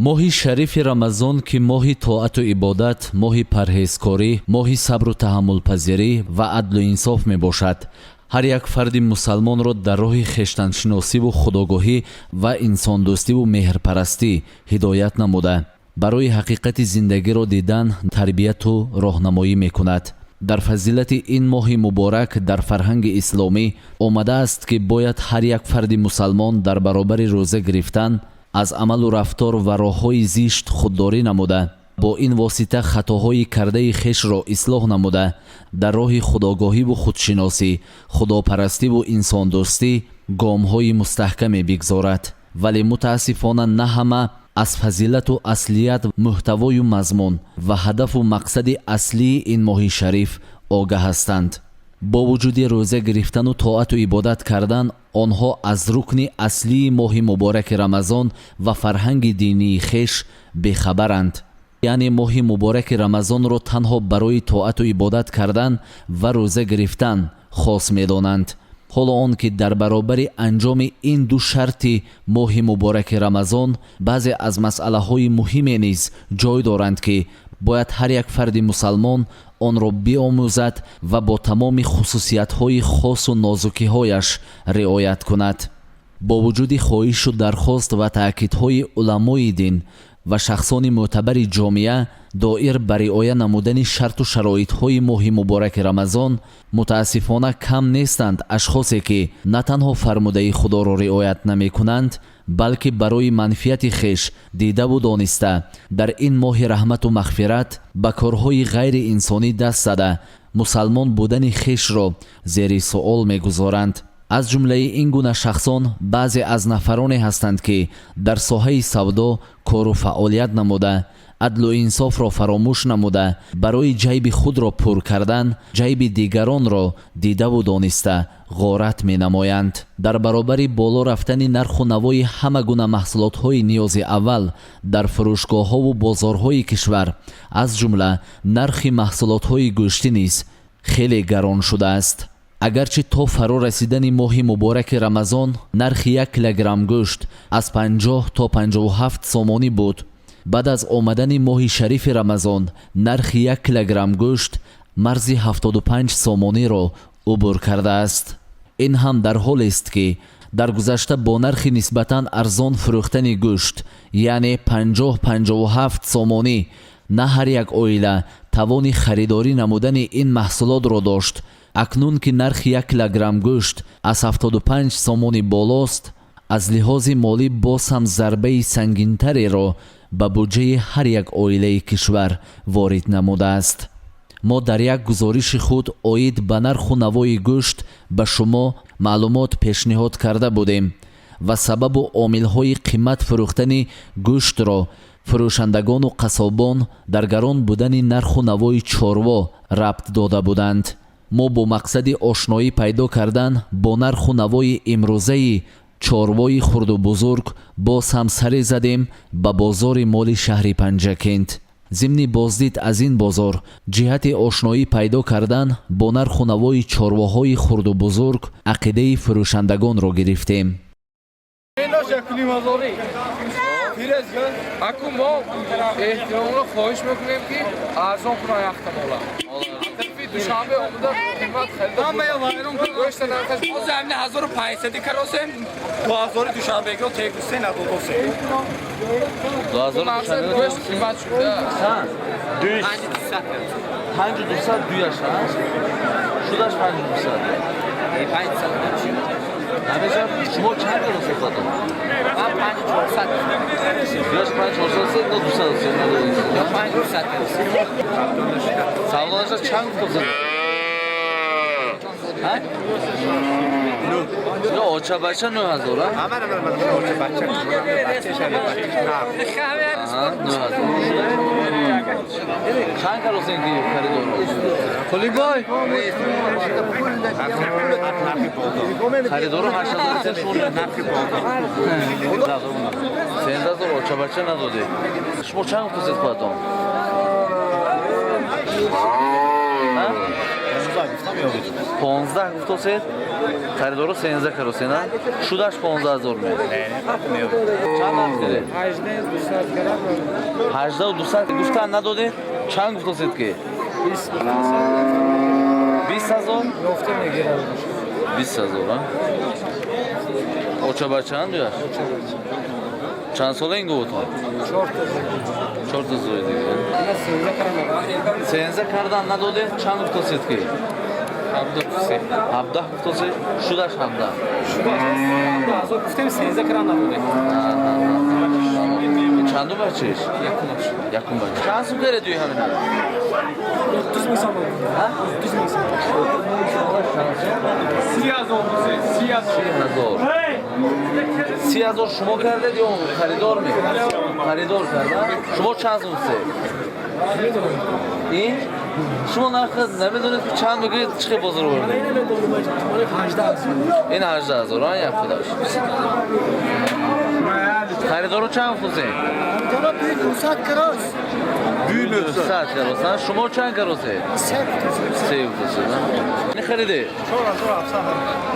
моҳи шарифи рамазон ки моҳи тоату ибодат, моҳи парҳезкорӣ, моҳи сабру таҳаммулпазирӣ ва адлу инсоф мебошад. ҳар як фарди мусалмонро дар роҳи хештаншиносиву худогоҳӣ ва инсондӯстиву меҳрпарастӣ ҳидоят намуда барои ҳақиқати зиндагиро дидан тарбияту роҳнамоӣ мекунад. дар фазилати ин моҳи муборак дар фарҳанги исломӣ омадааст ки бояд ҳар як фарди мусалмон дар баробари рӯза гирифтан аз амалу рафтор ва роҳҳои зишт худдорӣ намуда, бо ин восита хатоҳои кардаи хешро ислоҳ намуда, дар роҳи худогоҳиву худшиносӣ, худопарастиву инсондӯстӣ гомҳои мустаҳкаме бигзорад. вале мутаассифона на ҳама аз фазилату аслият, муҳтавою мазмун ва ҳадафу мақсади аслии ин моҳи шариф огаҳ ҳастанд. бо вуҷуди рӯза гирифтану тоату ибодат кардан, онҳо аз рукни аслии моҳи мубораки рамазон ва фарҳанги динии хеш бехабаранд. яъне моҳи мубораки рамазонро танҳо барои тоату ибодат кардан ва рӯза гирифтан хос медонанд. ҳоло он ки дар баробари анҷоми ин ду шарти моҳи мубораки рамазон баъзе аз масъалаҳои муҳиме низ ҷой доранд ки бояд ҳар як фарди мусалмон онро биомӯзад ва бо тамоми хусусиятҳои хосу нозукиҳояш риоят кунад. бо вуҷуди хоҳишу дархост ва таъкидҳои уламои дин ва шахсони мӯътабари ҷомеа доир ба риоя намудани шарту шароитҳои моҳи мубораки рамазон, мутаассифона кам нестанд ашхосе ки на танҳо фармудаи худоро риоят намекунанд, балки барои манфиати хеш дидаву дониста дар ин моҳи раҳмату мағфират ба корҳои ғайри инсонӣ даст зада мусалмон будани хешро зери суол мегузоранд. аз ҷумлаи ин гуна шахсон баъзе аз нафароне ҳастанд ки дар соҳаи савдо кору фаъолият намуда, адлу инсофро фаромӯш намуда, барои ҷайби худро пур кардан ҷайби дигаронро дидаву дониста ғорат менамоянд. дар баробари боло рафтани нарху навои ҳама гуна маҳсулотҳои ниёзи аввал дар фурӯшгоҳҳову бозорҳои кишвар, аз ҷумла нархи маҳсулотҳои гӯшти низ хеле гарон шудааст. агарчи то фаро расидани моҳи мубораки рамазон нархи 1 килограмм гӯшт аз 50 то 57 сомонӣ буд, баъд аз омадани моҳи шарифи рамазон нархи 1 килограмм гӯшт марзи 75 сомониро убур кардааст. ин ҳам дар ҳолест ки дар гузашта бо нархи нисбатан арзон фурӯхтани гӯшт, яъне 50-57 сомонӣ, на ҳар як оила тавони харидорӣ намудани ин маҳсулотро дошт. акнун ки нархи 1 килограмм гӯшт аз 75 сомонӣ болост, аз лиҳози молӣ боз ҳам зарбаи сангинтареро ба буҷаи ҳар як оилаи кишвар ворид намудааст. мо дар як гузориши худ оид ба нарху навои гӯшт ба шумо маълумот пешниҳод карда будем ва сабабу омилҳои қимат фурӯхтани гӯштро фурӯшандагону қасобон дар гарон будани нарху навои чорво рабт дода буданд. мо бо мақсади ошноӣ пайдо кардан бо нарху навои имрӯзаи чорвои хурду бузург боз ҳам саре задем ба бозори моли шаҳри Панҷакент. зимни боздид аз ин бозор ҷиҳати ошноӣ пайдо кардан бо нарху навои чорвоҳои хурду бузург ақидаи фурӯшандагонро гирифтем. аку мо эҳтиромро хоҳиш мекунем ки арзон кунай ахтамола душанбе омада қимат хелда гӯшта нархаш боз амни 1500 каросем 2000 душанберо текусе надодосе 2000 гӯшт қимат шуда 5200 дуяш аст шудаш 5200 намеша шумо чанд каросе хатон 5400 дуяш 5400 но 200 надодосе 5200 савдонаша чанд гуфтад ё очабача 9000 а амара очабача чанд каросе ки харидор холибой харидор 8000 шумо нархи болда 3000 очабача надоде шумо чанд гуфтад хатон گفتم یابید 15 گفتید خریدارو 13 کراسینا شدش 15000 می چند نرخ داره 18200 گفتن نداده چند گفتید که 20000 20000 اوچا بچند بیاش چند ساله این گوت ها 4 تا زوی دیگه 13 کردن نداده چند گفتید که 17 گفتید شدش 17 گفتم 13 کران نبوده چندو بچهش؟ یکم بچه چند سو کرده دوی همین 30 میلیون 30,000 شما کرده یا خریدار می؟ خریدار کرده؟ شما چند سومسه؟ این؟ شما نرخ نمیدونید که چند بگید چه بازار برده؟ این 18,000 ها یک خداش خریدارو چند فوزه؟ خریدارو 200 کراس 200 کراس شما چند کراسه؟ 3 فوزه این خریده؟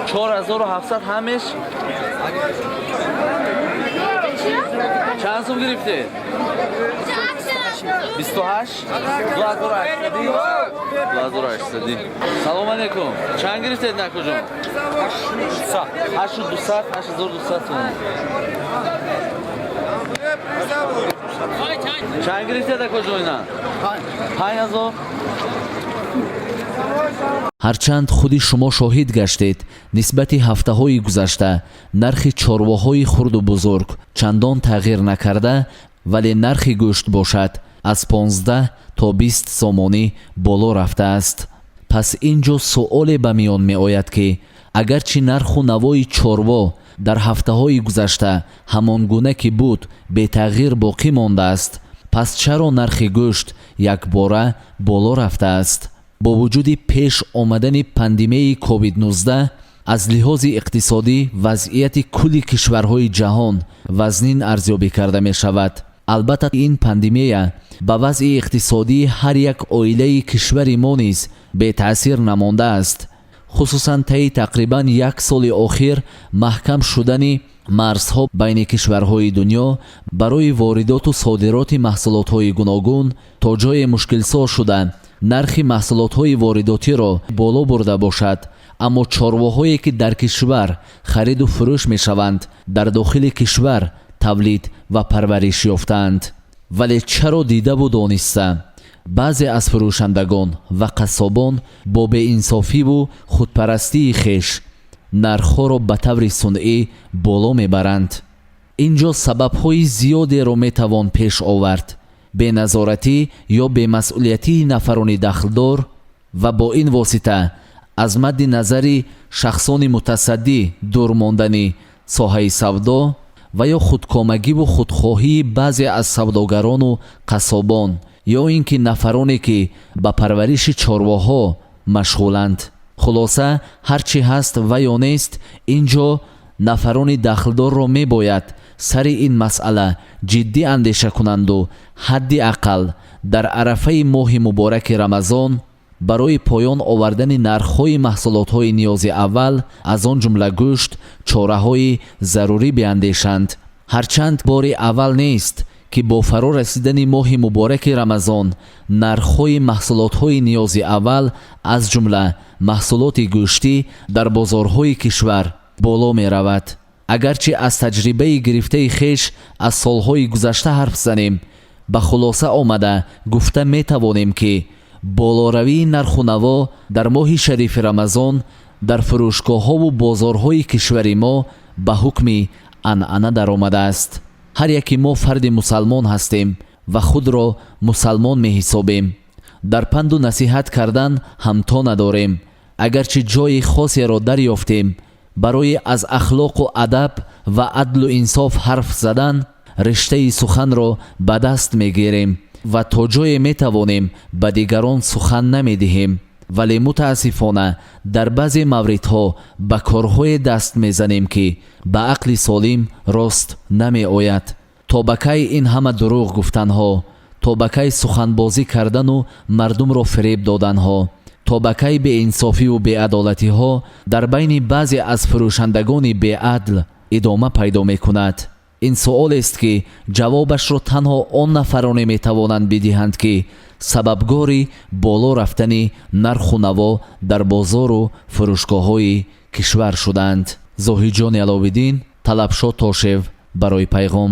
4700 همش چند سوم گرفته؟ 28 2800 سلام علیکم چند گرفتید نکو جان 8200 چند گرفتید نکو جان اینا 5000 ҳарчанд худи шумо шоҳид гаштед нисбати ҳафтаҳои гузашта нархи чорвоҳои хурду бузург чандон тағйир накарда вале нархи гӯшт бошад аз 15 то 20 сомонӣ боло рафтааст пас ин ҷо суоле ба миён меояд ки агарчи нарху навои чорво дар ҳафтаҳои гузашта ҳамон гуна ки буд бетағйир боқӣ мондааст пас чаро нархи гӯшт якбора боло рафтааст бо вуҷуди пеш омадани пандемияи COVID-19 аз лиҳози иқтисодӣ вазъияти кулли кишварҳои ҷаҳон вазнин арзёбӣ карда мешавад албатта ин пандемия ба вазъи иқтисодии ҳар як оилаи кишвари мо низ бетаъсир намондааст хусусан таи тақрибан як соли охир маҳкам шудани марзҳо байни кишварҳои дунё барои воридоту содироти маҳсулотҳои гуногун то ҷое мушкилсоз шуда нархи маҳсулотҳои воридотиро боло бурда бошад аммо чорвоҳое ки дар кишвар хариду фурӯш мешаванд дар дохили кишвар тавлид ва парвариш ёфтаанд вале чаро дидаву дониста баъзе аз фурӯшандагон ва қассобон бо беинсофиву худпарастии хеш нархҳоро ба таври сунъӣ боло мебаранд ин ҷо сабабҳои зиёдеро метавон пеш овард беназоратӣ ё бемасъулиятии нафарони дахлдор ва бо ин восита аз мадди назари шахсони мутасаддӣ дур мондани соҳаи савдо ва ё худкомагиву худхоҳии баъзе аз савдогарону қассобон ё ин ки нафароне ки ба парвариши чорвоҳо машғуланд хулоса ҳарчи ҳаст ва ё нест ин ҷо нафарони дахлдорро мебояд сари ин масъала ҷиддӣ андеша кунанду ҳадди ақал дар арафаи моҳи мубораки рамазон барои поён овардани нархҳои маҳсулотҳои ниёзи аввал аз он ҷумла гӯшт чораҳои зарурӣ биандешанд ҳарчанд бори аввал нест ки бо фаро расидани моҳи мубораки рамазон нархҳои маҳсулотҳои ниёзи аввал аз ҷумла маҳсулоти гӯштӣ дар бозорҳои кишвар боло меравад агарчи аз таҷрибаи гирифтаи хеш аз солҳои гузашта ҳарф занем ба хулоса омада гуфта метавонем ки болоравии нарху наво дар моҳи шарифи рамазон дар фурӯшгоҳҳову бозорҳои кишвари мо ба ҳукми анъана даромадааст ҳар яки мо фарди мусалмон ҳастем ва худро мусалмон меҳисобем дар панду насиҳат кардан ҳамто надорем агарчи ҷои хосеро дарёфтем барои аз ахлоқу адаб ва адлу инсоф ҳарф задан риштаи суханро ба даст мегирем ва то ҷое метавонем ба дигарон сухан намедиҳем вале мутаассифона дар баъзе мавридҳо ба корҳое даст мезанем ки ба ақли солим рост намеояд то ба кай ин ҳама дурӯғ гуфтанҳо то ба кай суханбозӣ кардану мардумро фиреб доданҳо то ба кай беинсофиву беадолатиҳо дар байни баъзе аз фурӯшандагони беадл идома пайдо мекунад? ин суолест ки ҷавобашро танҳо он нафароне метавонанд бидиҳанд ки сабабгори боло рафтани нарху наво дар бозору фурӯшгоҳҳои кишвар шуданд. зоҳиҷони аловиддин, талабшот тошев барои пайғом.